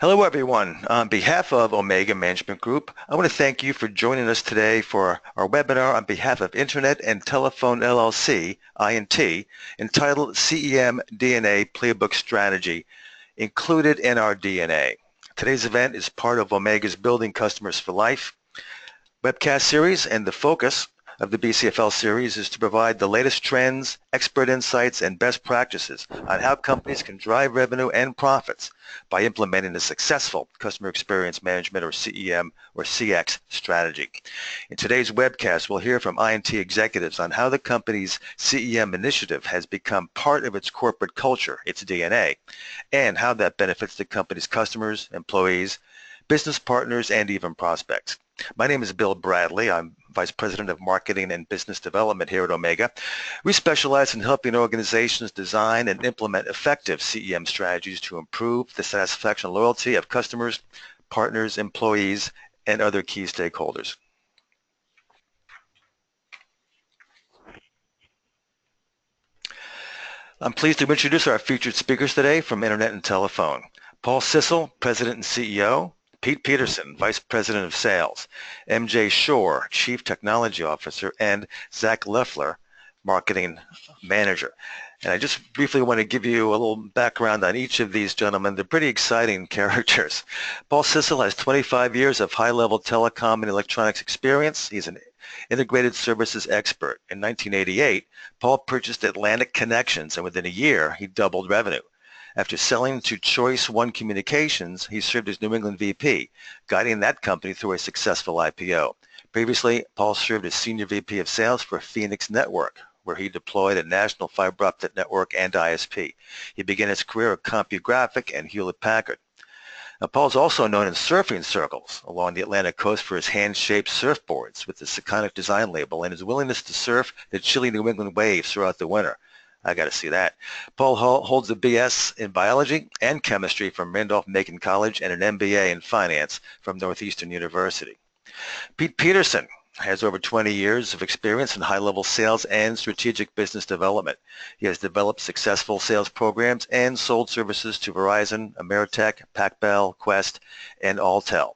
Hello, everyone. On behalf of Omega Management Group, I want to thank you for joining us today for our webinar on behalf of Internet and Telephone LLC, INT, entitled CEM DNA Playbook Strategy, Included in Our DNA. Today's event is part of Omega's Building Customers for Life webcast series, and the focus of the BCFL series is to provide the latest trends, expert insights, and best practices on how companies can drive revenue and profits by implementing a successful customer experience management or CEM or CX strategy. In today's webcast, we'll hear from INT executives on how the company's CEM initiative has become part of its corporate culture, its DNA, and how that benefits the company's customers, employees, business partners, and even prospects. My name is Bill Bradley. I'm Vice President of Marketing and Business Development here at Omega. We specialize in helping organizations design and implement effective CEM strategies to improve the satisfaction and loyalty of customers, partners, employees, and other key stakeholders. I'm pleased to introduce our featured speakers today from Internet and Telephone. Paul Sissel, President and CEO. Pete Peterson, Vice President of Sales, MJ Shore, Chief Technology Officer, and Zach Leffler, Marketing Manager. And I just briefly want to give you a little background on each of these gentlemen. They're pretty exciting characters. Paul Sissel has 25 years of high-level telecom and electronics experience. He's an integrated services expert. In 1988, Paul purchased Atlantic Connections, and within a year, he doubled revenue. After selling to Choice One Communications, he served as New England VP, guiding that company through a successful IPO. Previously, Paul served as Senior VP of Sales for Phoenix Network, where he deployed a national fiber optic network and ISP. He began his career at CompuGraphic and Hewlett-Packard. Now, Paul's also known in surfing circles along the Atlantic coast for his hand-shaped surfboards with the Seconic design label and his willingness to surf the chilly New England waves throughout the winter. I got to see that. Paul holds a BS in biology and chemistry from Randolph-Macon College and an MBA in finance from Northeastern University. Pete Peterson has over 20 years of experience in high-level sales and strategic business development. He has developed successful sales programs and sold services to Verizon, Ameritech, PacBell, Quest, and Alltel.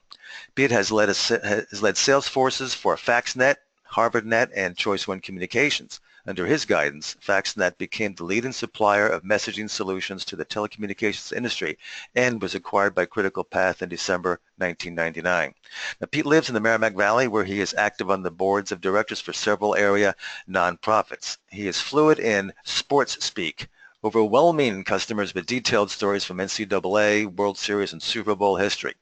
Pete has led sales forces for FaxNet, HarvardNet, and Choice One Communications. Under his guidance, FaxNet became the leading supplier of messaging solutions to the telecommunications industry and was acquired by Critical Path in December 1999. Now, Pete lives in the Merrimack Valley, where he is active on the boards of directors for several area nonprofits. He is fluent in sports speak, overwhelming customers with detailed stories from NCAA, World Series, and Super Bowl history.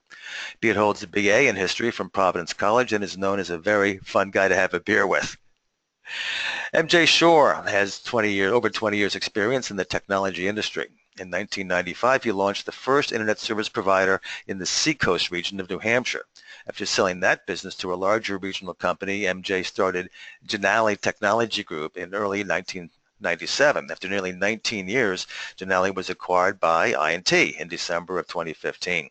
Pete holds a BA in history from Providence College and is known as a very fun guy to have a beer with. MJ Shore has over 20 years experience in the technology industry. In 1995, he launched the first internet service provider in the Seacoast region of New Hampshire. After selling that business to a larger regional company, MJ started Janali Technology Group in early 1997. After nearly 19 years, Janali was acquired by INT in December of 2015.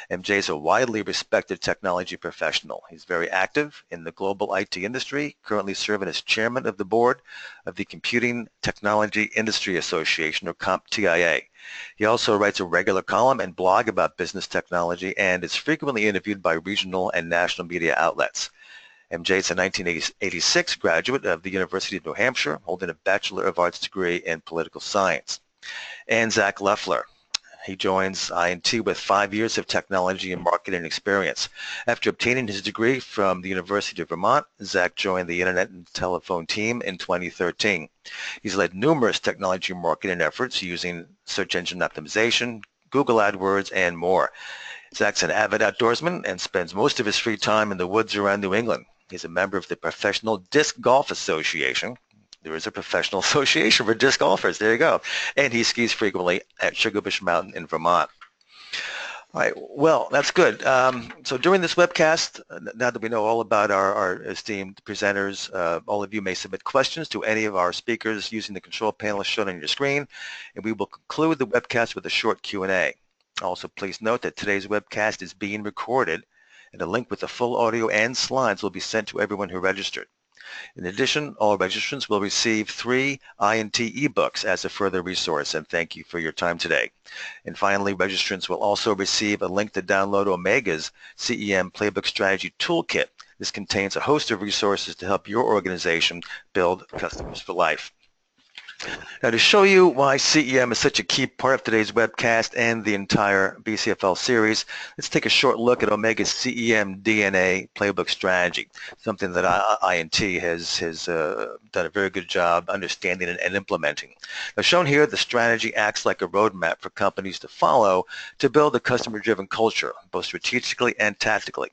MJ is a widely respected technology professional. He's very active in the global IT industry, currently serving as chairman of the board of the Computing Technology Industry Association, or CompTIA. He also writes a regular column and blog about business technology and is frequently interviewed by regional and national media outlets. MJ is a 1986 graduate of the University of New Hampshire, holding a Bachelor of Arts degree in political science. And Zach Leffler. He joins INT with 5 years of technology and marketing experience. After obtaining his degree from the University of Vermont, Zach joined the Internet and Telephone team in 2013. He's led numerous technology marketing efforts using search engine optimization, Google AdWords, and more. Zach's an avid outdoorsman and spends most of his free time in the woods around New England. He's a member of the Professional Disc Golf Association. There is a professional association for disc golfers. There you go. And he skis frequently at Sugarbush Mountain in Vermont. All right. Well, that's good. So during this webcast, now that we know all about our esteemed presenters, all of you may submit questions to any of our speakers using the control panel shown on your screen, and we will conclude the webcast with a short Q&A. Also, please note that today's webcast is being recorded, and a link with the full audio and slides will be sent to everyone who registered. In addition, all registrants will receive 3 INT ebooks as a further resource, and thank you for your time today. And finally, registrants will also receive a link to download Omega's CEM Playbook Strategy Toolkit. This contains a host of resources to help your organization build customers for life. Now, to show you why CEM is such a key part of today's webcast and the entire BCFL series, let's take a short look at Omega's CEM DNA Playbook Strategy, something that INT has done a very good job understanding and implementing. Now, shown here, the strategy acts like a roadmap for companies to follow to build a customer-driven culture, both strategically and tactically.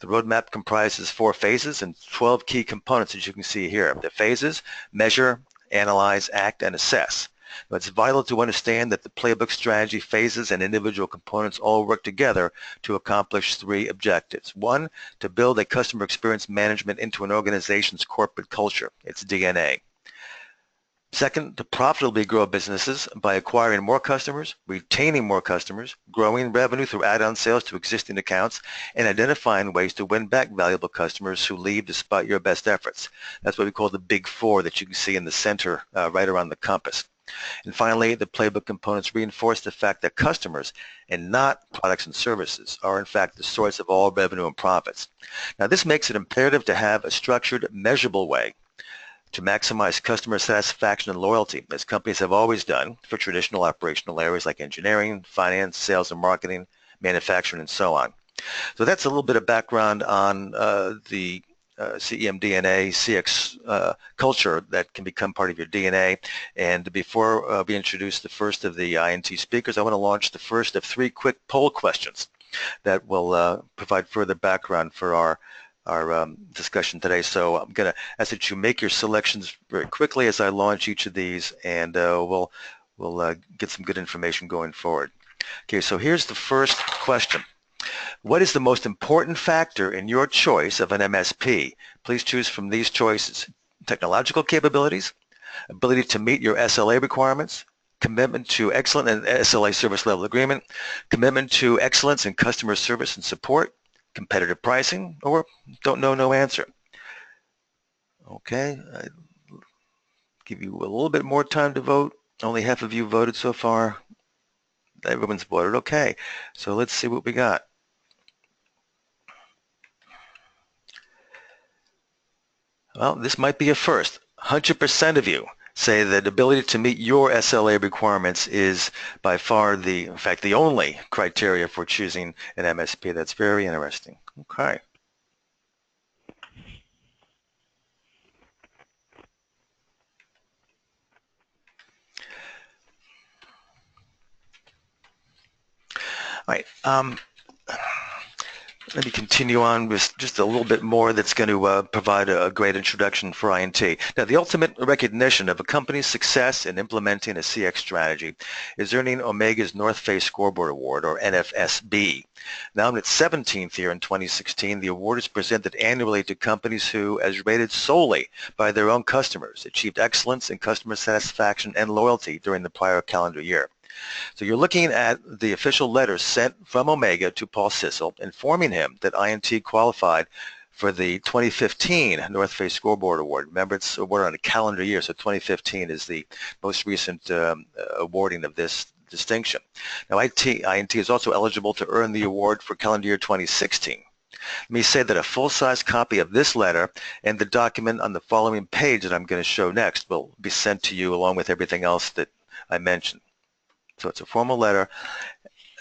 The roadmap comprises 4 phases and 12 key components, as you can see here. The phases: measure, analyze, act, and assess. Now, it's vital to understand that the playbook strategy phases and individual components all work together to accomplish 3 objectives. 1, to build a customer experience management into an organization's corporate culture, its DNA. Second, to profitably grow businesses by acquiring more customers, retaining more customers, growing revenue through add-on sales to existing accounts, and identifying ways to win back valuable customers who leave despite your best efforts. That's what we call the Big 4 that you can see in the center right around the compass. And finally, the playbook components reinforce the fact that customers, and not products and services, are in fact the source of all revenue and profits. Now, this makes it imperative to have a structured, measurable way to maximize customer satisfaction and loyalty, as companies have always done for traditional operational areas like engineering, finance, sales and marketing, manufacturing, and so on. So that's a little bit of background on the CEM DNA, CX culture that can become part of your DNA. And before we introduce the first of the INT speakers, I want to launch the first of 3 quick poll questions that will provide further background for our discussion today. So I'm going to ask that you make your selections very quickly as I launch each of these, and we'll get some good information going forward. Okay, so here's the first question. What is the most important factor in your choice of an MSP? Please choose from these choices: technological capabilities, ability to meet your SLA requirements, commitment to excellent and SLA service level agreement, commitment to excellence in customer service and support, competitive pricing, or don't know, no answer. Okay, I'll give you a little bit more time to vote. Only half of you voted so far. Everyone's voted. Okay, so let's see what we got. Well, this might be a first. 100% of you say that ability to meet your SLA requirements is by far in fact, the only criteria for choosing an MSP. That's very interesting. Okay. All right. Let me continue on with just a little bit more that's going to provide a great introduction for INT. Now, the ultimate recognition of a company's success in implementing a CX strategy is earning Omega's North Face Scoreboard Award, or NFSB. Now in its 17th year in 2016, the award is presented annually to companies who, as rated solely by their own customers, achieved excellence in customer satisfaction and loyalty during the prior calendar year. So you're looking at the official letter sent from Omega to Paul Sissel informing him that INT qualified for the 2015 North Face Scoreboard Award. Remember, it's awarded on a calendar year, so 2015 is the most recent awarding of this distinction. Now, INT is also eligible to earn the award for calendar year 2016. Let me say that a full-size copy of this letter and the document on the following page that I'm going to show next will be sent to you along with everything else that I mentioned. So it's a formal letter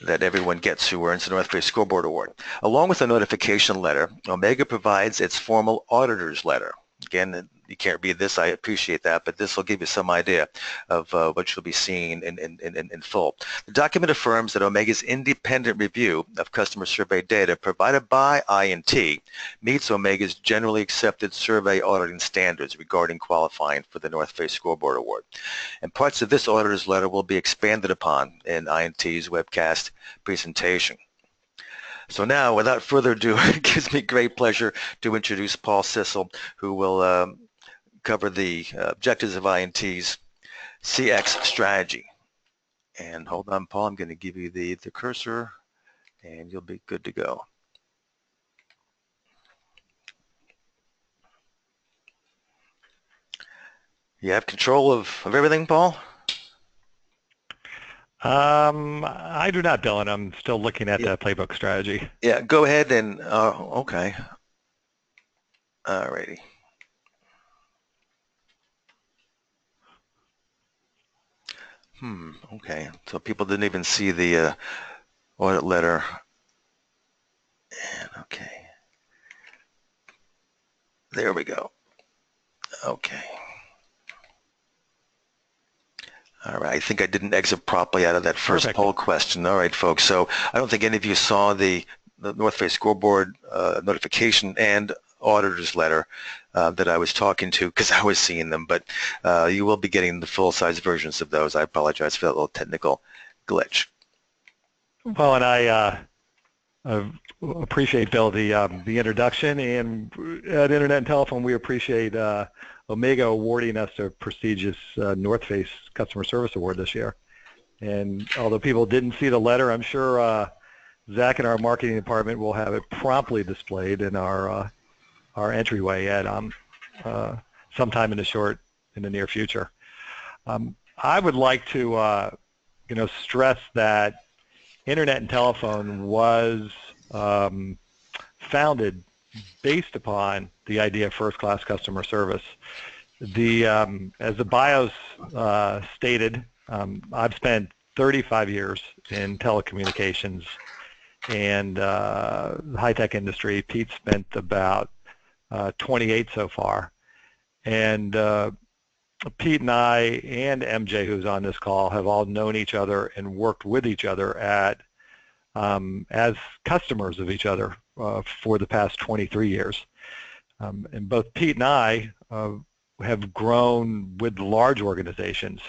that everyone gets who earns the North Face Scoreboard Award. Along with the notification letter, Omega provides its formal auditor's letter. Again, you can't read this, I appreciate that, but this will give you some idea of what you'll be seeing in full. The document affirms that Omega's independent review of customer survey data provided by INT meets Omega's generally accepted survey auditing standards regarding qualifying for the North Face Scoreboard Award. And parts of this auditor's letter will be expanded upon in INT's webcast presentation. So now, without further ado, it gives me great pleasure to introduce Paul Sissel, who will cover the objectives of INT's CX strategy. And hold on, Paul, I'm going to give you the cursor, and you'll be good to go. You have control of everything, Paul? I do not, Dylan. I'm still looking at Yeah. the playbook strategy. Yeah, go ahead and, okay. All righty. Okay. So people didn't even see the audit letter. And okay. There we go. Okay. All right. I think I didn't exit properly out of that first Perfect. poll question. All right, folks. So I don't think any of you saw the North Face scoreboard notification and auditor's letter that I was talking to because I was seeing them, but you will be getting the full-size versions of those. I apologize for that little technical glitch. Well, and I appreciate, Bill, the introduction, and at Internet and Telephone, we appreciate Omega awarding us a prestigious North Face Customer Service Award this year. And although people didn't see the letter, I'm sure Zach and our marketing department will have it promptly displayed in our entryway at sometime in the near future. I would like to stress that Internet and Telephone was founded based upon the idea of first-class customer service. As the bios stated, I've spent 35 years in telecommunications and the high-tech industry. Pete spent about 28 so far. And Pete and I and MJ, who's on this call, have all known each other and worked with each other as customers of each other for the past 23 years. And both Pete and I have grown with large organizations.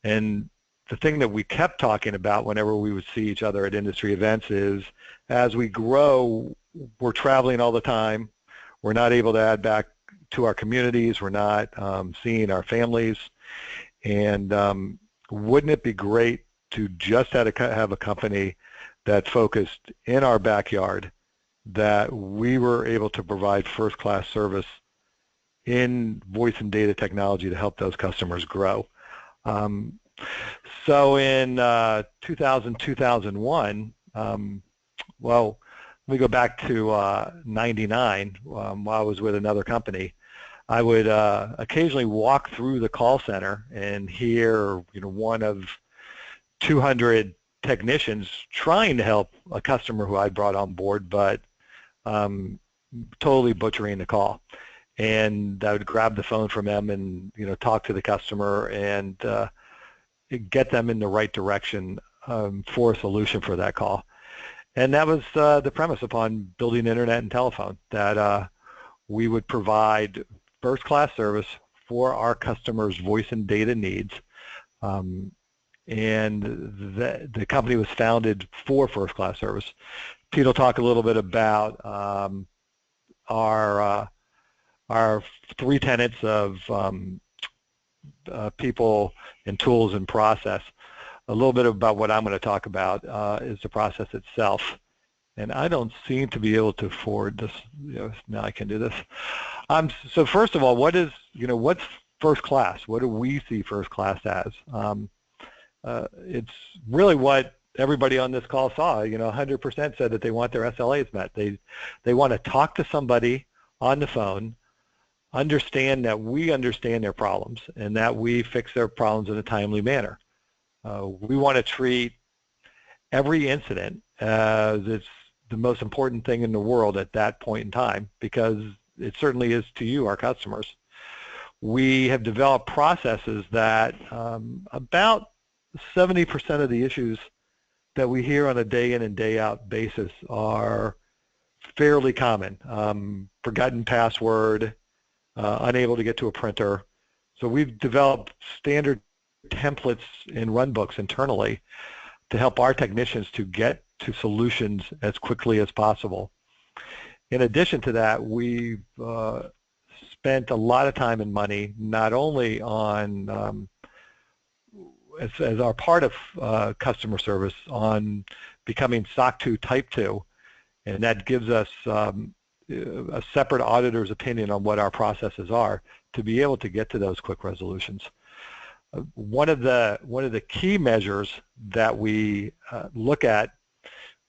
And the thing that we kept talking about whenever we would see each other at industry events is as we grow, we're traveling all the time. We're not able to add back to our communities. We're not seeing our families. And wouldn't it be great to just have a company that focused in our backyard, that we were able to provide first-class service in voice and data technology to help those customers grow. So in 2001, well, let me go back to 99 while I was with another company. I would occasionally walk through the call center and hear one of 200 technicians trying to help a customer who I brought on board, but totally butchering the call. And I would grab the phone from them and talk to the customer and get them in the right direction for a solution for that call. And that was the premise upon building Internet and Telephone, that we would provide first-class service for our customers' voice and data needs. And the company was founded for first-class service. Pete will talk a little bit about our three tenets of people and tools and process. A little bit about what I'm going to talk about is the process itself. And I don't seem to be able to afford this. Now I can do this. So first of all, what's first class? What do we see first class as? It's really what everybody on this call saw. 100% said that they want their SLAs met. They want to talk to somebody on the phone, understand that we understand their problems and that we fix their problems in a timely manner. We want to treat every incident as it's the most important thing in the world at that point in time, because it certainly is to you, our customers. We have developed processes that about 70% of the issues that we hear on a day in and day out basis are fairly common. Forgotten password, unable to get to a printer. So we've developed standard templates and runbooks internally to help our technicians to get to solutions as quickly as possible. In addition to that, we've spent a lot of time and money not only on, as our part of customer service, on becoming SOC 2 Type 2, and that gives us a separate auditor's opinion on what our processes are to be able to get to those quick resolutions. One of the key measures that we look at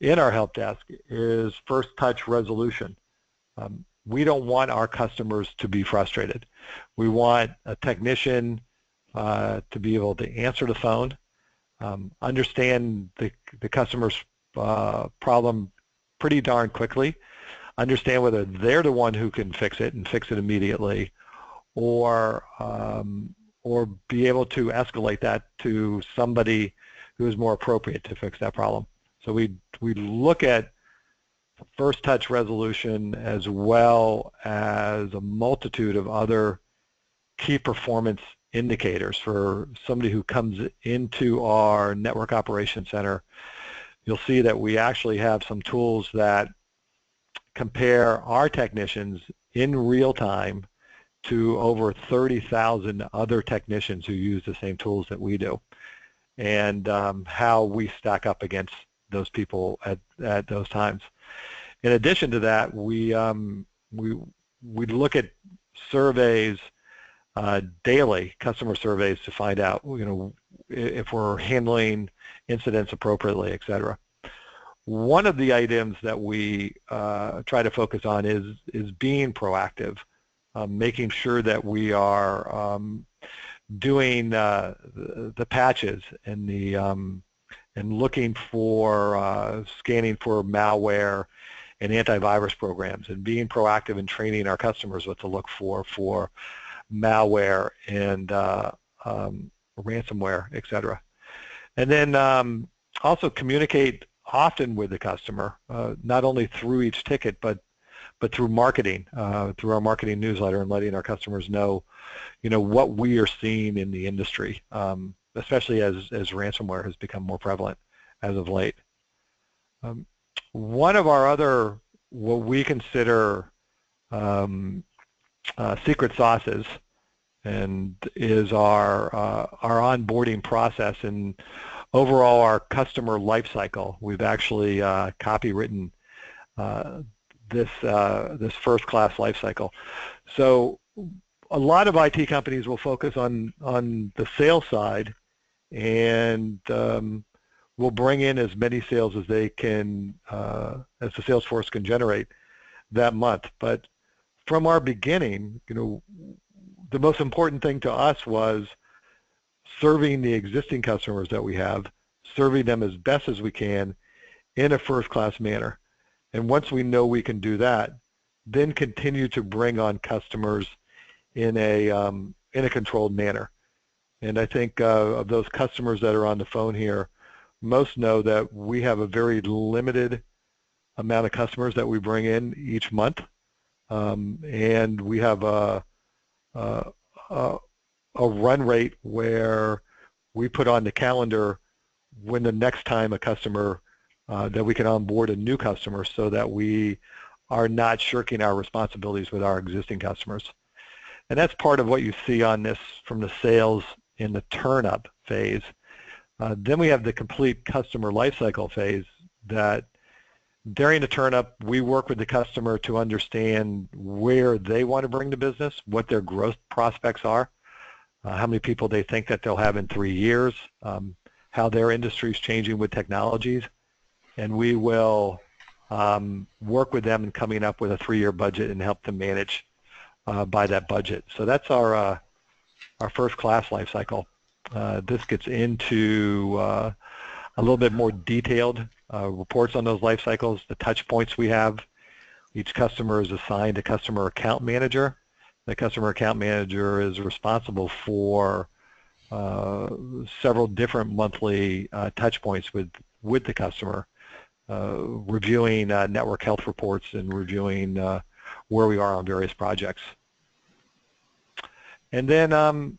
in our help desk is first touch resolution. We don't want our customers to be frustrated. We want a technician to be able to answer the phone, understand the customer's problem pretty darn quickly, understand whether they're the one who can fix it and fix it immediately, or be able to escalate that to somebody who is more appropriate to fix that problem. So we look at first touch resolution as well as a multitude of other key performance indicators for somebody who comes into our network operations center. You'll see that we actually have some tools that compare our technicians in real time to over 30,000 other technicians who use the same tools that we do, and how we stack up against those people at those times. In addition to that, we look at surveys daily, customer surveys, to find out, if we're handling incidents appropriately, et cetera. One of the items that we try to focus on is being proactive, making sure that we are doing the patches and and looking for scanning for malware and antivirus programs, and being proactive in training our customers what to look for malware and ransomware, et cetera. And then also communicate often with the customer, not only through each ticket, but through marketing, through our marketing newsletter, and letting our customers know, what we are seeing in the industry, especially as ransomware has become more prevalent as of late. One of our other, what we consider secret sauces, and is our onboarding process and overall our customer life cycle. We've actually copywritten this first-class life cycle. So a lot of IT companies will focus on the sales side, and will bring in as many sales as they can, as the sales force can generate that month. But from our beginning, the most important thing to us was serving the existing customers that we have, serving them as best as we can in a first-class manner. And once we know we can do that, then continue to bring on customers in a controlled manner. And I think of those customers that are on the phone here, most know that we have a very limited amount of customers that we bring in each month, and we have a run rate where we put on the calendar when the next time a customer that we can onboard a new customer, so that we are not shirking our responsibilities with our existing customers. And that's part of what you see on this from the sales in the turn-up phase. Then we have the complete customer lifecycle phase, that during the turn-up, we work with the customer to understand where they want to bring the business, what their growth prospects are, how many people they think that they'll have in 3 years, how their industry is changing with technologies, and we will work with them in coming up with a 3-year budget and help them manage by that budget. So that's our first-class life cycle. This gets into a little bit more detailed reports on those life cycles, the touch points we have. Each customer is assigned a customer account manager. The customer account manager is responsible for several different monthly touch points with the customer, reviewing network health reports and reviewing where we are on various projects. And then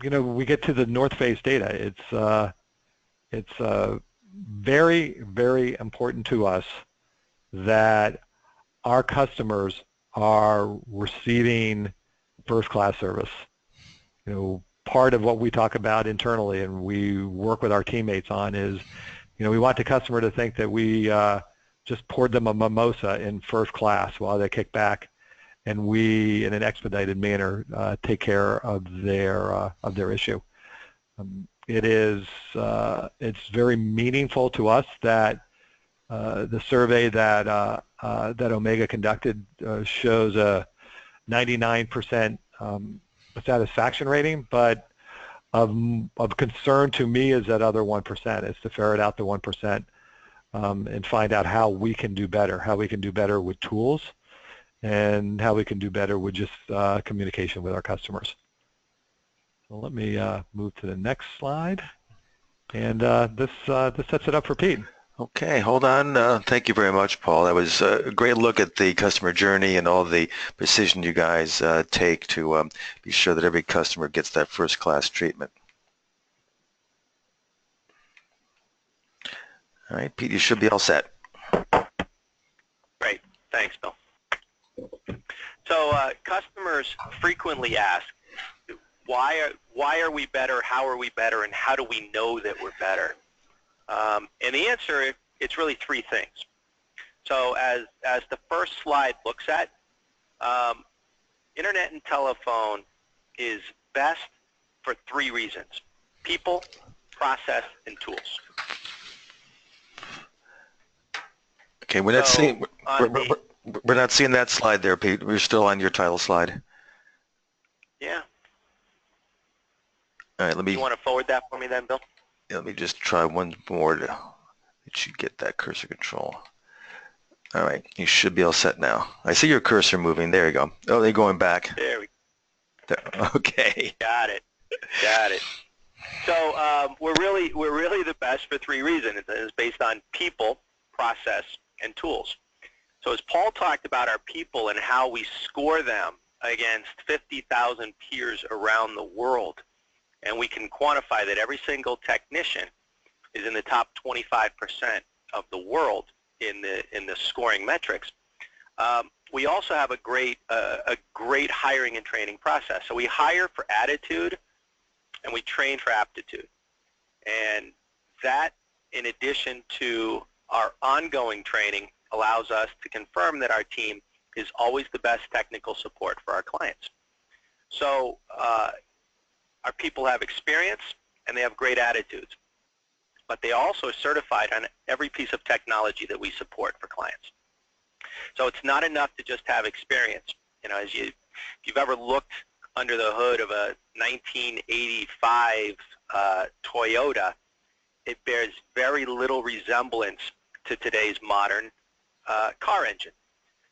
we get to the north face data. It's very, very important to us that our customers are receiving first-class service. Part of what we talk about internally and we work with our teammates on is, we want the customer to think that we just poured them a mimosa in first class while they kick back, and we, in an expedited manner, take care of their issue. It's very meaningful to us that the survey that Omega conducted shows a 99% satisfaction rating, but of concern to me is that other 1%. Is to ferret out the 1% and find out how we can do better with tools, and how we can do better with just communication with our customers. So let me move to the next slide, and this sets it up for Pete. Okay, hold on. Thank you very much, Paul. That was a great look at the customer journey and all the precision you guys take to be sure that every customer gets that first-class treatment. All right, Pete, you should be all set. Great. Thanks, Bill. So customers frequently ask, why are we better, how are we better, and how do we know that we're better? And the answer, it's really three things. So as the first slide looks at, internet and telephone is best for three reasons: people, process, and tools. Okay, we're not seeing that slide there, Pete. We're still on your title slide. Yeah. All right, You want to forward that for me then, Bill? Let me just try one more to it should get that cursor control. All right, you should be all set now. I see your cursor moving. There you go. Oh, they're going back. There we go. Okay. Got it. Got it. So we're really the best for three reasons. It's based on people, process, and tools. So as Paul talked about our people and how we score them against 50,000 peers around the world, and we can quantify that every single technician is in the top 25% of the world in the scoring metrics. We also have a great hiring and training process. So we hire for attitude, and we train for aptitude. And that, in addition to our ongoing training, allows us to confirm that our team is always the best technical support for our clients. So our people have experience, and they have great attitudes, but they also are certified on every piece of technology that we support for clients. So it's not enough to just have experience. You know, if you've ever looked under the hood of a 1985 Toyota, it bears very little resemblance to today's modern car engine.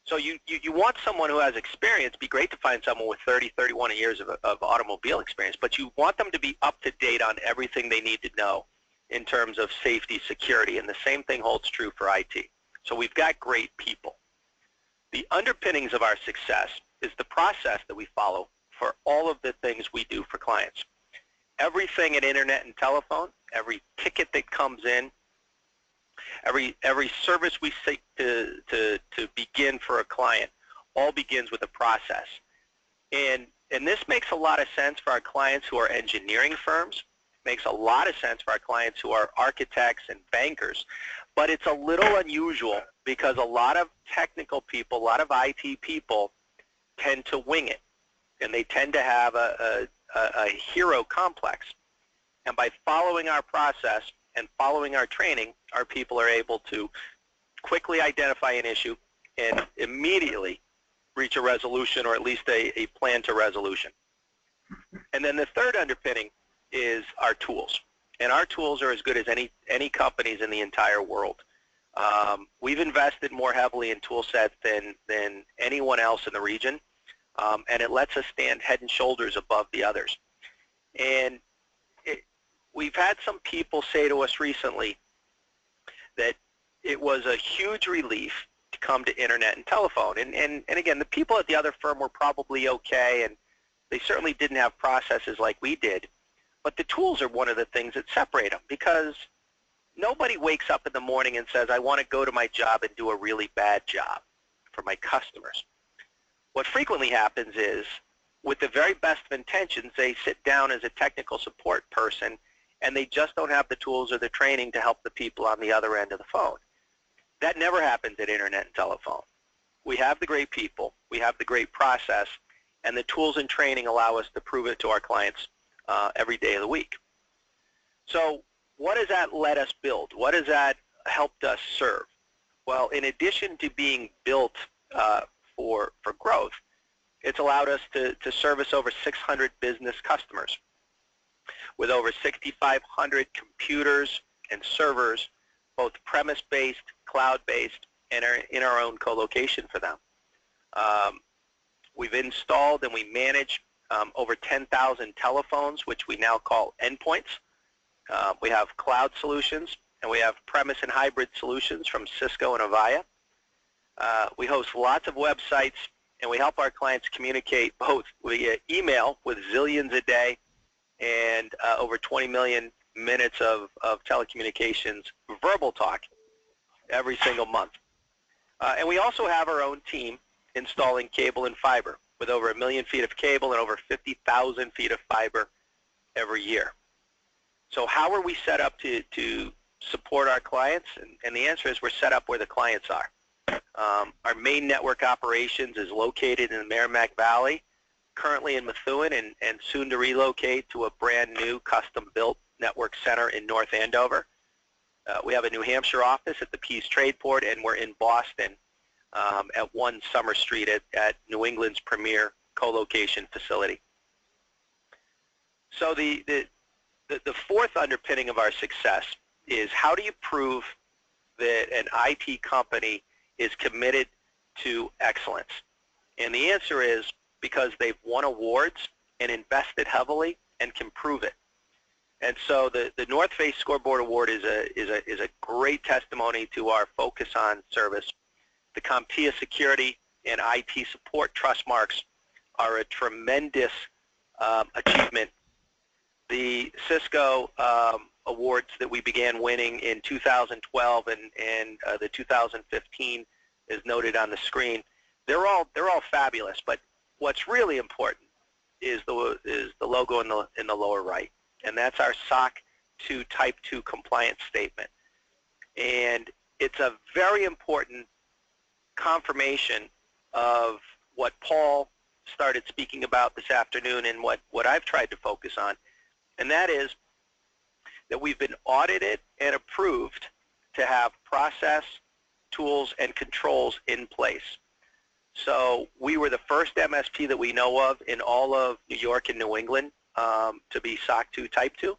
So you want someone who has experience. It'd be great to find someone with 30, 31 years of automobile experience, but you want them to be up to date on everything they need to know in terms of safety, security, and the same thing holds true for IT. So we've got great people. The underpinnings of our success is the process that we follow for all of the things we do for clients. Everything in internet and telephone, every ticket that comes in, every service we seek to begin for a client, all begins with a process. And this makes a lot of sense for our clients who are engineering firms. It makes a lot of sense for our clients who are architects and bankers. But it's a little unusual because a lot of technical people, a lot of IT people tend to wing it. And they tend to have a hero complex. And by following our process and following our training, our people are able to quickly identify an issue and immediately reach a resolution, or at least a plan to resolution. And then the third underpinning is our tools. And our tools are as good as any companies in the entire world. We've invested more heavily in tool sets than anyone else in the region, and it lets us stand head and shoulders above the others. And we've had some people say to us recently that it was a huge relief to come to internet and telephone. And again, the people at the other firm were probably okay, and they certainly didn't have processes like we did. But the tools are one of the things that separate them, because nobody wakes up in the morning and says, I want to go to my job and do a really bad job for my customers. What frequently happens is, with the very best of intentions, they sit down as a technical support person, and they just don't have the tools or the training to help the people on the other end of the phone. That never happens at internet and telephone. We have the great people, we have the great process, and the tools and training allow us to prove it to our clients every day of the week. So what has that let us build? What has that helped us serve? Well, in addition to being built for growth, it's allowed us to service over 600 business customers with over 6,500 computers and servers, both premise-based, cloud-based, and are in our own co-location for them. We've installed and we manage over 10,000 telephones, which we now call endpoints. We have cloud solutions, and we have premise and hybrid solutions from Cisco and Avaya. We host lots of websites, and we help our clients communicate both via email with zillions a day and over 20 million minutes of telecommunications verbal talk every single month. And we also have our own team installing cable and fiber with over 1 million feet of cable and over 50,000 feet of fiber every year. So how are we set up to support our clients? And the answer is we're set up where the clients are. Our main network operations is located in the Merrimack Valley, currently in Methuen, and soon to relocate to a brand new custom-built network center in North Andover. We have a New Hampshire office at the Pease Tradeport, and we're in Boston at 1 Summer Street at New England's premier co-location facility. So the fourth underpinning of our success is how do you prove that an IT company is committed to excellence? And the answer is because they've won awards and invested heavily and can prove it. And so the North Face Scoreboard Award is a great testimony to our focus on service. The CompTIA Security and IT Support Trust Marks are a tremendous achievement. The Cisco awards that we began winning in 2012 and the 2015 is noted on the screen. They're all fabulous, but what's really important is the logo in the lower right, and that's our SOC 2 Type 2 compliance statement. And it's a very important confirmation of what Paul started speaking about this afternoon and what I've tried to focus on, and that is that we've been audited and approved to have process, tools, and controls in place. So we were the first MSP that we know of in all of New York and New England to be SOC 2 Type 2.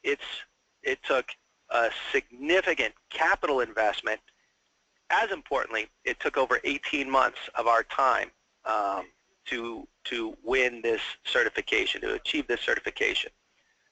It took a significant capital investment. As importantly, it took over 18 months of our time to win this certification, to achieve this certification.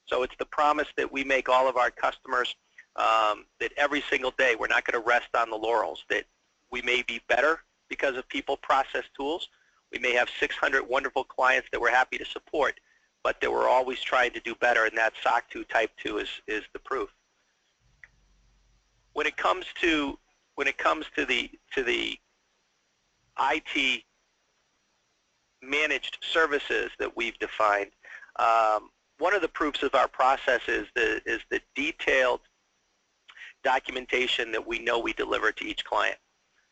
So it's the promise that we make all of our customers that every single day we're not going to rest on the laurels, that we may be better because of people, process, tools. We may have 600 wonderful clients that we're happy to support, but that we're always trying to do better, and that SOC 2 Type 2 is the proof. When it comes to the IT managed services that we've defined, one of the proofs of our process is the detailed documentation that we know we deliver to each client.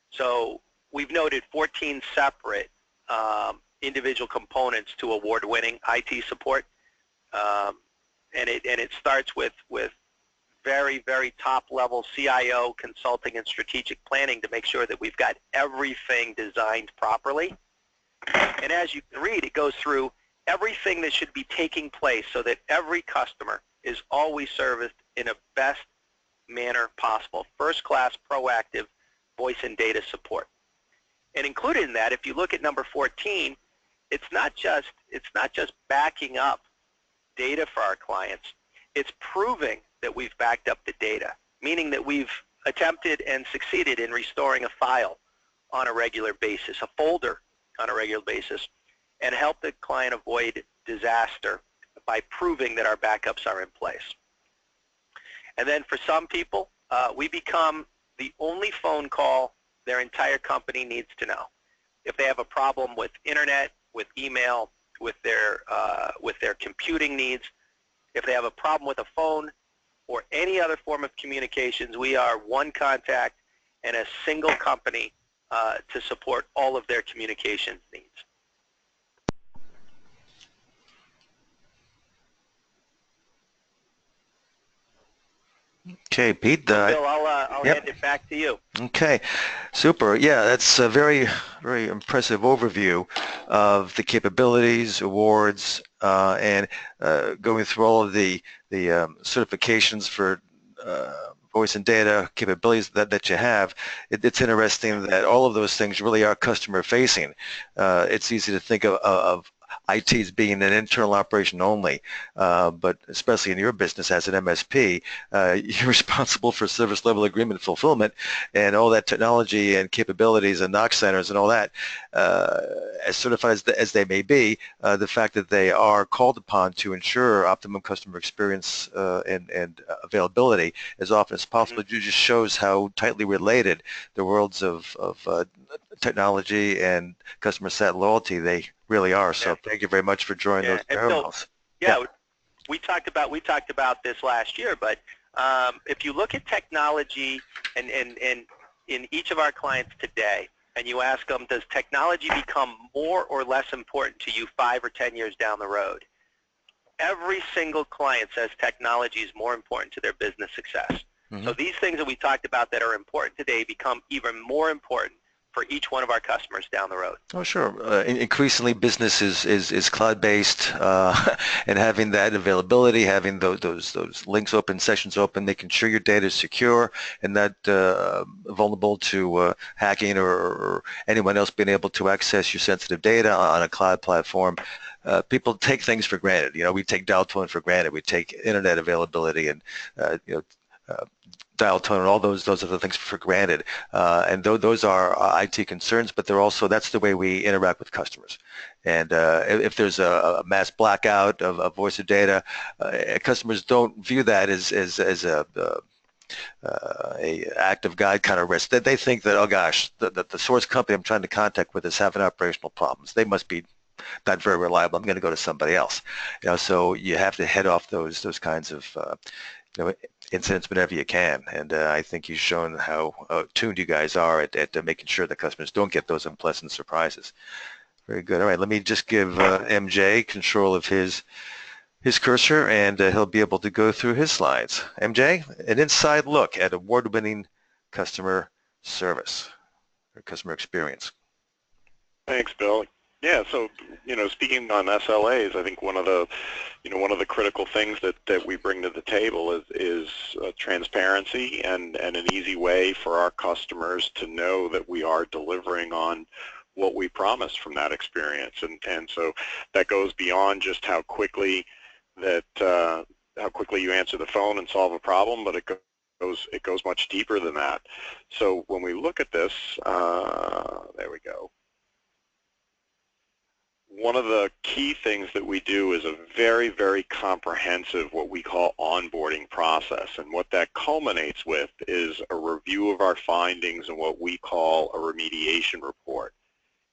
So we've noted 14 separate individual components to award-winning IT support, and it starts with very, very top-level CIO consulting and strategic planning to make sure that we've got everything designed properly. And as you can read, it goes through everything that should be taking place so that every customer is always serviced in a best manner possible. First-class, proactive voice and data support. And included in that, if you look at number 14, it's not just backing up data for our clients. It's proving that we've backed up the data, meaning that we've attempted and succeeded in restoring a file on a regular basis, a folder on a regular basis, and help the client avoid disaster by proving that our backups are in place. And then for some people, we become the only phone call their entire company needs to know. If they have a problem with internet, with email, with their computing needs, if they have a problem with a phone or any other form of communications, we are one contact and a single company to support all of their communications needs. Okay, Pete. Bill, I'll Yep. hand it back to you. Okay, super. Yeah, that's a very, very impressive overview of the capabilities, awards, and going through all of the certifications for voice and data capabilities that you have. It's interesting that all of those things really are customer facing. It's easy to think of IT as being an internal operation only, but especially in your business as an MSP, you're responsible for service level agreement fulfillment and all that technology and capabilities and knock centers and all that. As certified as they may be, the fact that they are called upon to ensure optimum customer experience and availability as often as possible, it just shows how tightly related the worlds of technology and customer sat loyalty they really are. So thank you very much for drawing those parallels. So, we talked about this last year, but if you look at technology and in each of our clients today, and you ask them, does technology become more or less important to you 5 or 10 years down the road? Every single client says technology is more important to their business success. Mm-hmm. So these things that we talked about that are important today become even more important for each one of our customers down the road. Oh, sure. Increasingly, business is cloud-based, and having that availability, having those links open, sessions open, making sure your data is secure and not vulnerable to hacking or anyone else being able to access your sensitive data on a cloud platform. People take things for granted. You know, we take dial tone for granted. We take internet availability and dial tone and all those other things for granted, and those are IT concerns, but they're also, that's the way we interact with customers. And if there's a mass blackout of voice or data, customers don't view that as a act of God kind of risk. They think that, oh gosh, the source company I'm trying to contact with is having operational problems. They must be not very reliable. I'm going to go to somebody else. You know, so you have to head off those kinds of incidents whenever you can, and I think you've shown how tuned you guys are at making sure that customers don't get those unpleasant surprises. Very good. All right, let me just give MJ control of his cursor, and he'll be able to go through his slides. MJ, an inside look at award-winning customer service or customer experience. Thanks, Bill. Yeah, so speaking on SLAs, I think one of the critical things that we bring to the table is transparency and an easy way for our customers to know that we are delivering on what we promised from that experience, and so that goes beyond just how quickly you answer the phone and solve a problem, but it goes much deeper than that. So when we look at this, there we go. One of the key things that we do is a very, very comprehensive, what we call onboarding process. And what that culminates with is a review of our findings and what we call a remediation report.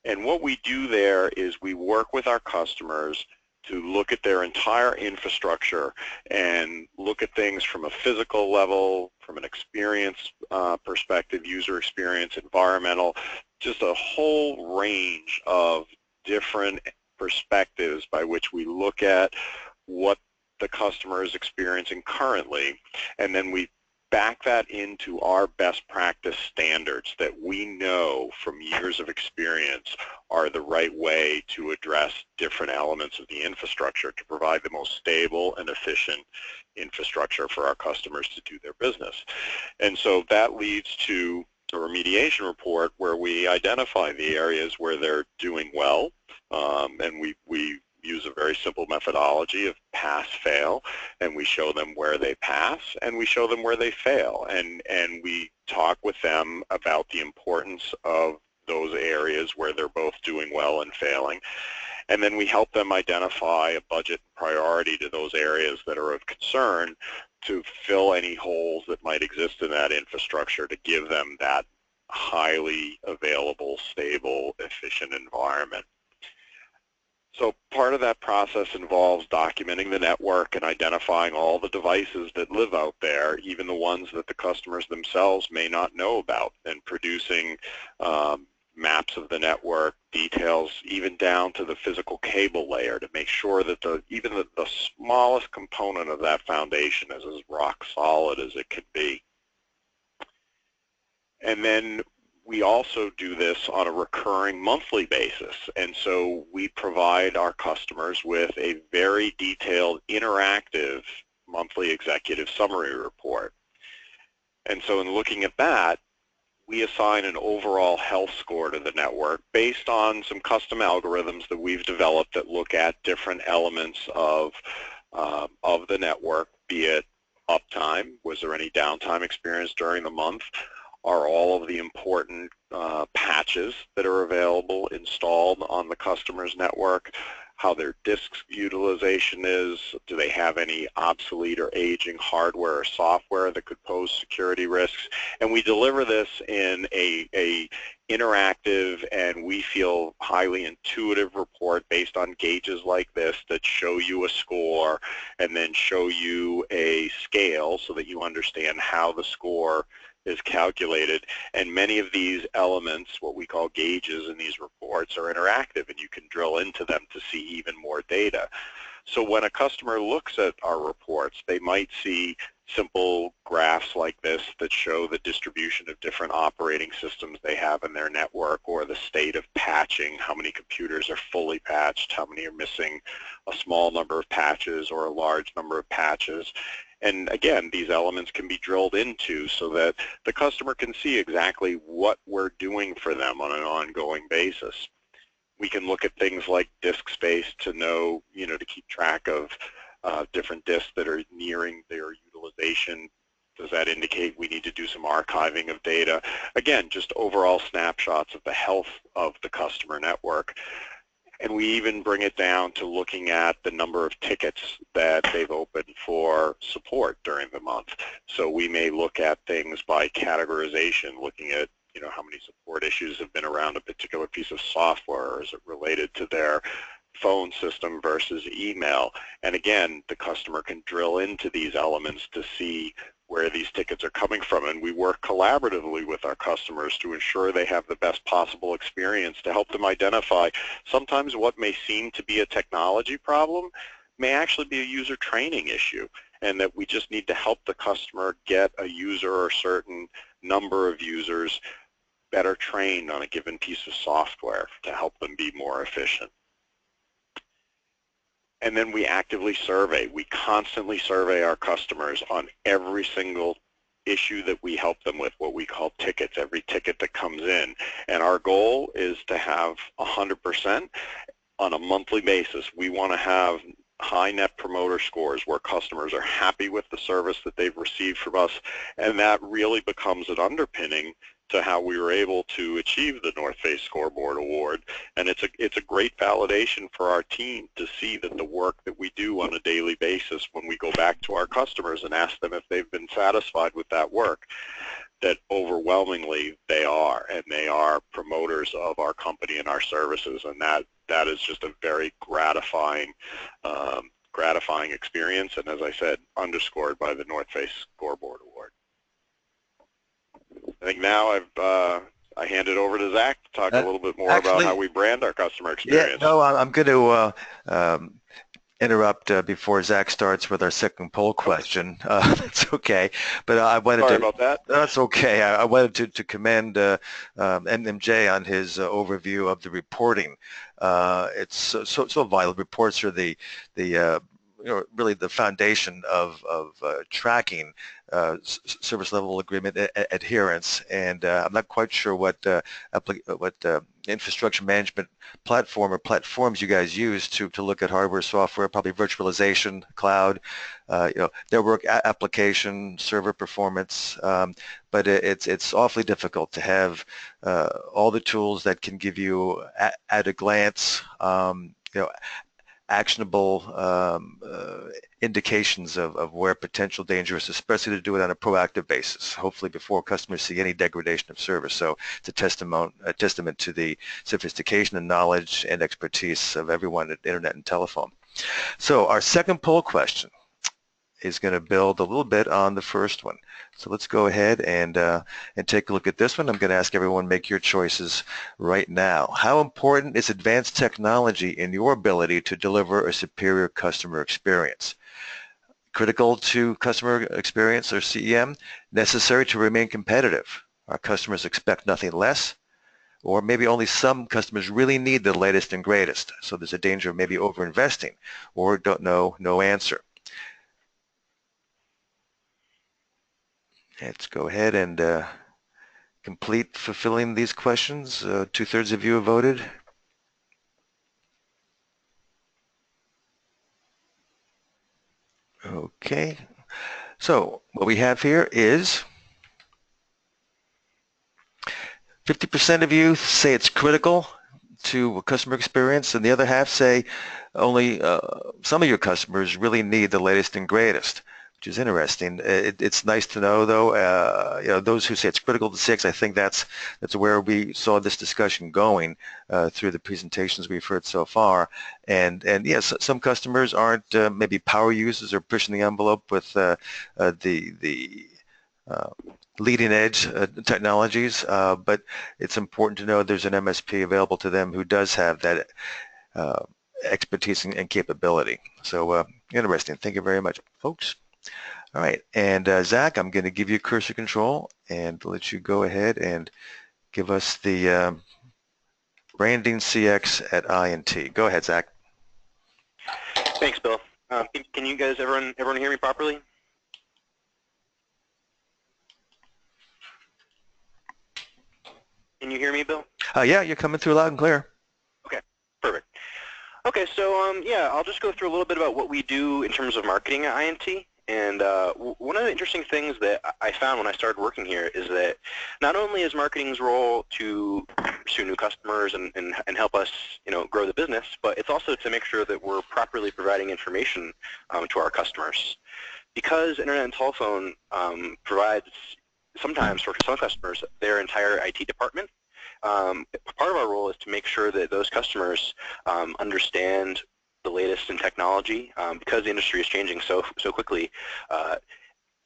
And what we do there is we work with our customers to look at their entire infrastructure and look at things from a physical level, from an experience perspective, user experience, environmental, just a whole range of different perspectives by which we look at what the customer is experiencing currently, and then we back that into our best practice standards that we know from years of experience are the right way to address different elements of the infrastructure to provide the most stable and efficient infrastructure for our customers to do their business. And so that leads to a remediation report where we identify the areas where they're doing well, and we use a very simple methodology of pass-fail, and we show them where they pass and we show them where they fail, and we talk with them about the importance of those areas where they're both doing well and failing, and then we help them identify a budget priority to those areas that are of concern to fill any holes that might exist in that infrastructure to give them that highly available, stable, efficient environment. So part of that process involves documenting the network and identifying all the devices that live out there, even the ones that the customers themselves may not know about, and producing maps of the network, details even down to the physical cable layer to make sure that even the smallest component of that foundation is as rock solid as it can be. And then we also do this on a recurring monthly basis, and so we provide our customers with a very detailed, interactive monthly executive summary report. And so in looking at that, we assign an overall health score to the network based on some custom algorithms that we've developed that look at different elements of the network, be it uptime, was there any downtime experienced during the month, are all of the important patches that are available installed on the customer's network, how their disk utilization is, do they have any obsolete or aging hardware or software that could pose security risks, and we deliver this in a interactive and we feel highly intuitive report based on gauges like this that show you a score and then show you a scale so that you understand how the score is calculated. And many of these elements, what we call gauges in these reports, are interactive and you can drill into them to see even more data. So when a customer looks at our reports, they might see simple graphs like this that show the distribution of different operating systems they have in their network, or the state of patching, how many computers are fully patched, how many are missing a small number of patches or a large number of patches. And again, these elements can be drilled into so that the customer can see exactly what we're doing for them on an ongoing basis. We can look at things like disk space to know, to keep track of different disks that are nearing their utilization. Does that indicate we need to do some archiving of data? Again, just overall snapshots of the health of the customer network. And we even bring it down to looking at the number of tickets that they've opened for support during the month. So we may look at things by categorization, looking at how many support issues have been around a particular piece of software, or is it related to their phone system versus email. And again, the customer can drill into these elements to see where these tickets are coming from, and we work collaboratively with our customers to ensure they have the best possible experience to help them identify sometimes what may seem to be a technology problem may actually be a user training issue, and that we just need to help the customer get a user or certain number of users better trained on a given piece of software to help them be more efficient. And then we actively survey. We constantly survey our customers on every single issue that we help them with, what we call tickets, every ticket that comes in. And our goal is to have 100% on a monthly basis. We want to have high net promoter scores where customers are happy with the service that they've received from us, and that really becomes an underpinning to how we were able to achieve the North Face Scoreboard Award. And it's a great validation for our team to see that the work that we do on a daily basis, when we go back to our customers and ask them if they've been satisfied with that work, that overwhelmingly they are, and they are promoters of our company and our services, and that is just a very gratifying experience, and as I said, underscored by the North Face Scoreboard Award. I think now I hand it over to Zach to talk a little bit more about how we brand our customer experience. Yeah, no, I'm going to interrupt before Zach starts with our second poll question. That's okay, but I wanted Sorry about that. That's okay. I wanted to commend MJ on his overview of the reporting. It's so vital. Reports are the really the foundation of tracking service level agreement adherence, and I'm not quite sure what infrastructure management platform or platforms you guys use to look at hardware, software, probably virtualization, cloud, network application, server performance, but it's awfully difficult to have all the tools that can give you at a glance, actionable indications of where potential danger is, especially to do it on a proactive basis, hopefully before customers see any degradation of service. So it's a testament to the sophistication and knowledge and expertise of everyone at Internet and Telephone. So our second poll question is going to build a little bit on the first one. So let's go ahead and take a look at this one. I'm going to ask everyone make your choices right now. How important is advanced technology in your ability to deliver a superior customer experience? Critical to customer experience, or CEM? Necessary to remain competitive? Our customers expect nothing less? Or maybe only some customers really need the latest and greatest, so there's a danger of maybe overinvesting, or don't know, no answer. Let's go ahead and complete fulfilling these questions. 2/3 of you have voted. Okay, so what we have here is 50% of you say it's critical to customer experience, and the other half say only some of your customers really need the latest and greatest, which is interesting. It's nice to know, though, those who say it's critical to CX, I think that's where we saw this discussion going through the presentations we've heard so far. And yes, some customers aren't maybe power users or pushing the envelope with the leading edge technologies, but it's important to know there's an MSP available to them who does have that expertise and capability. So interesting. Thank you very much, folks. All right, and Zach, I'm going to give you cursor control and let you go ahead and give us the branding CX at INT. Go ahead, Zach. Thanks, Bill. Can you guys, everyone hear me properly? Can you hear me, Bill? Yeah, you're coming through loud and clear. Okay, perfect. Okay, so yeah, I'll just go through a little bit about what we do in terms of marketing at INT. And one of the interesting things that I found when I started working here is that not only is marketing's role to pursue new customers and help us, grow the business, but it's also to make sure that we're properly providing information to our customers. Because Internet and Telephone provides sometimes for some customers their entire IT department, part of our role is to make sure that those customers understand the latest in technology. Because the industry is changing so quickly,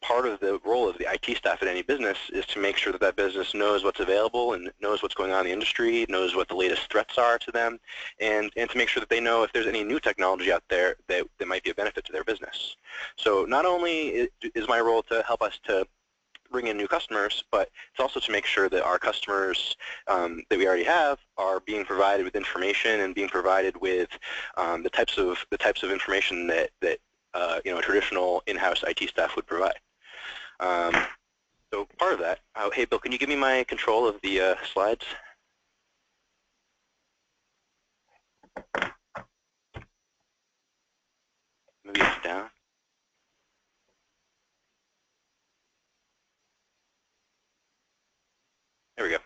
part of the role of the IT staff at any business is to make sure that that business knows what's available and knows what's going on in the industry, knows what the latest threats are to them, and to make sure that they know if there's any new technology out there that might be a benefit to their business. So not only is my role to help us to bring in new customers, but it's also to make sure that our customers that we already have are being provided with information and being provided with the types of information that a traditional in-house IT staff would provide. So part of that. Hey, Bill, can you give me my control of the slides? Maybe it's down. There we go.